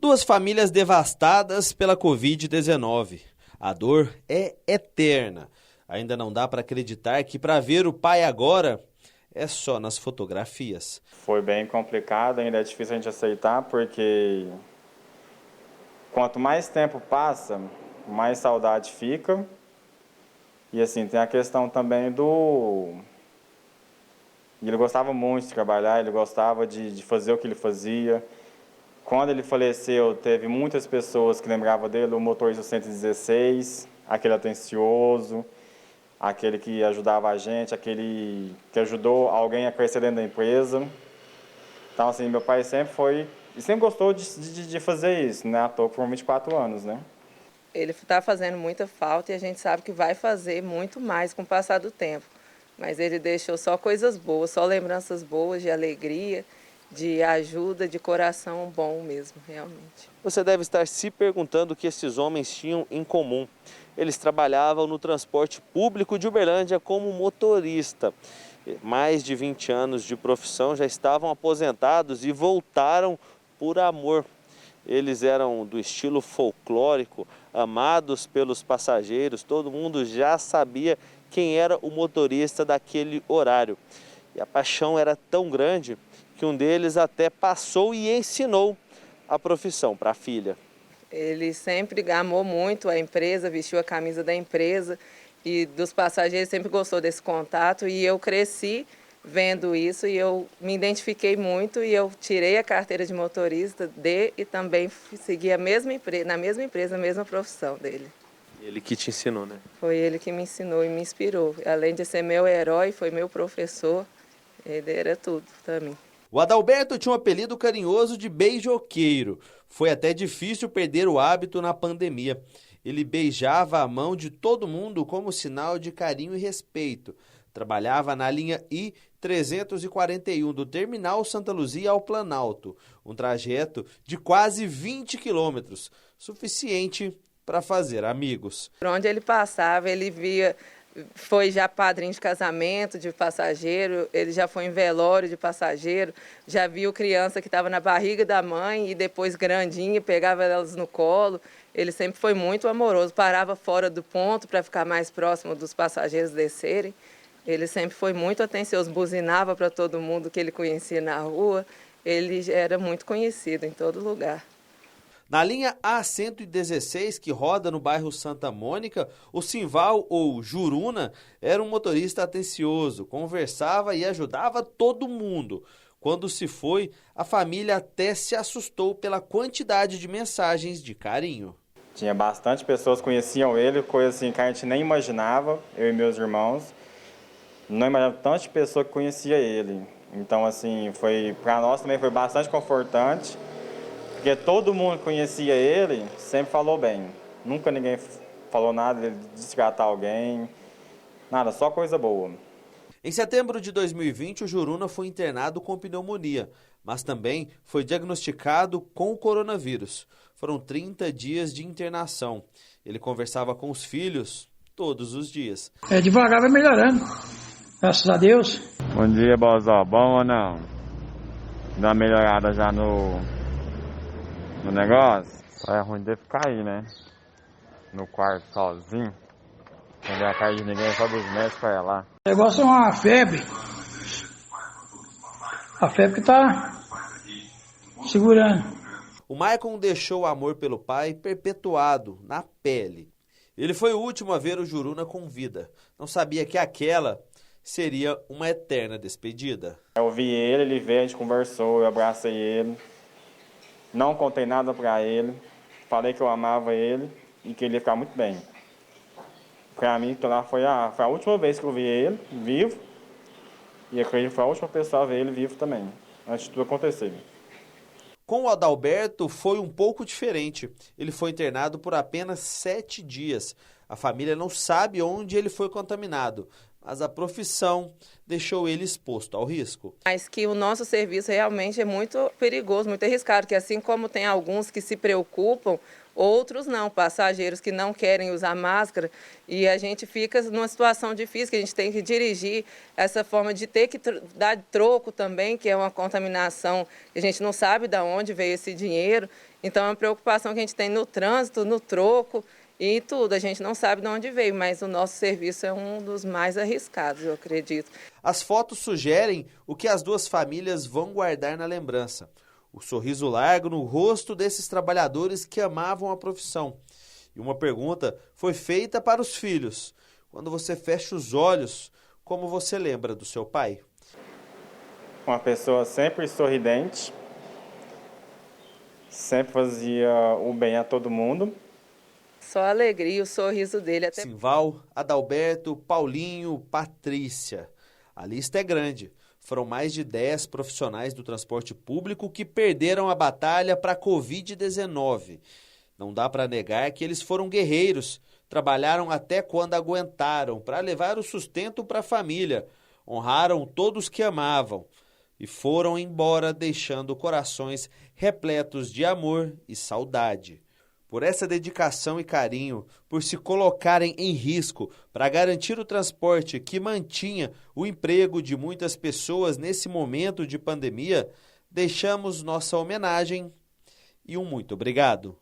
Duas famílias devastadas pela Covid-19. A dor é eterna. Ainda não dá para acreditar que para ver o pai agora é só nas fotografias. Foi bem complicado, ainda é difícil a gente aceitar, porque quanto mais tempo passa, mais saudade fica. E assim, tem a questão também do... Ele gostava muito de trabalhar, ele gostava de fazer o que ele fazia. Quando ele faleceu, teve muitas pessoas que lembravam dele, o motorista 116, aquele atencioso, aquele que ajudava a gente, aquele que ajudou alguém a crescer dentro da empresa. Então, assim, meu pai sempre foi, e sempre gostou de fazer isso, né? À toa, por 24 anos, né? Ele está fazendo muita falta e a gente sabe que vai fazer muito mais com o passar do tempo. Mas ele deixou só coisas boas, só lembranças boas de alegria, de ajuda, de coração bom mesmo, realmente. Você deve estar se perguntando o que esses homens tinham em comum. Eles trabalhavam no transporte público de Uberlândia como motorista. Mais de 20 anos de profissão, já estavam aposentados e voltaram por amor. Eles eram do estilo folclórico, amados pelos passageiros, todo mundo já sabia quem era o motorista daquele horário. E a paixão era tão grande que um deles até passou e ensinou a profissão para a filha. Ele sempre amou muito a empresa, vestiu a camisa da empresa e dos passageiros, sempre gostou desse contato e eu cresci vendo isso e eu me identifiquei muito e eu tirei a carteira de motorista e também segui na mesma empresa, a mesma profissão dele. Ele que te ensinou, né? Foi ele que me ensinou e me inspirou. Além de ser meu herói, foi meu professor, ele era tudo para mim. O Adalberto tinha um apelido carinhoso de beijoqueiro. Foi até difícil perder o hábito na pandemia. Ele beijava a mão de todo mundo como sinal de carinho e respeito. Trabalhava na linha I-341 do Terminal Santa Luzia ao Planalto. Um trajeto de quase 20 quilômetros, suficiente para fazer amigos. Por onde ele passava, ele via... Foi já padrinho de casamento de passageiro, ele já foi em velório de passageiro, já viu criança que estava na barriga da mãe e depois grandinha, pegava elas no colo. Ele sempre foi muito amoroso, parava fora do ponto para ficar mais próximo dos passageiros descerem. Ele sempre foi muito atencioso, buzinava para todo mundo que ele conhecia na rua. Ele era muito conhecido em todo lugar. Na linha A116, que roda no bairro Santa Mônica, o Simval, ou Juruna, era um motorista atencioso, conversava e ajudava todo mundo. Quando se foi, a família até se assustou pela quantidade de mensagens de carinho. Tinha bastante pessoas que conheciam ele, coisa assim que a gente nem imaginava, eu e meus irmãos. Não imaginava tanta pessoa que conhecia ele. Então, assim, para nós também foi bastante confortante. Porque todo mundo que conhecia ele sempre falou bem. Nunca ninguém falou nada de destratar alguém, nada, só coisa boa. Em setembro de 2020, o Juruna foi internado com pneumonia, mas também foi diagnosticado com o coronavírus. Foram 30 dias de internação. Ele conversava com os filhos todos os dias. Devagar vai melhorando, graças a Deus. Bom dia, Bozó. Bom ou não? Dá uma melhorada já no negócio? É ruim de ficar aí, né? No quarto sozinho. Não ver a cara de ninguém, só dos médicos pra lá. O negócio é uma febre. A febre que tá segurando. O Maicon deixou o amor pelo pai perpetuado na pele. Ele foi o último a ver o Juruna com vida. Não sabia que aquela seria uma eterna despedida. Eu vi ele veio, a gente conversou, eu abracei ele. Não contei nada pra ele. Falei que eu amava ele e que ele ia ficar muito bem. Pra mim, então, foi a última vez que eu vi ele vivo. E acredito que foi a última pessoa a ver ele vivo também, antes de tudo acontecer. Com o Adalberto foi um pouco diferente. Ele foi internado por apenas 7 dias. A família não sabe onde ele foi contaminado, mas a profissão deixou ele exposto ao risco. Mas que o nosso serviço realmente é muito perigoso, muito arriscado, que assim como tem alguns que se preocupam, outros não, passageiros que não querem usar máscara, e a gente fica numa situação difícil, que a gente tem que dirigir essa forma de ter que dar troco também, que é uma contaminação, que a gente não sabe de onde veio esse dinheiro, então é uma preocupação que a gente tem no trânsito, no troco, e tudo, a gente não sabe de onde veio, mas o nosso serviço é um dos mais arriscados, eu acredito. As fotos sugerem o que as duas famílias vão guardar na lembrança. O sorriso largo no rosto desses trabalhadores que amavam a profissão. E uma pergunta foi feita para os filhos. Quando você fecha os olhos, como você lembra do seu pai? Uma pessoa sempre sorridente, sempre fazia o bem a todo mundo. Só a alegria, o sorriso dele. Até... Simval, Adalberto, Paulinho, Patrícia. A lista é grande. Foram mais de 10 profissionais do transporte público que perderam a batalha para a Covid-19. Não dá para negar que eles foram guerreiros. Trabalharam até quando aguentaram para levar o sustento para a família. Honraram todos que amavam e foram embora deixando corações repletos de amor e saudade. Por essa dedicação e carinho, por se colocarem em risco para garantir o transporte que mantinha o emprego de muitas pessoas nesse momento de pandemia, deixamos nossa homenagem e um muito obrigado.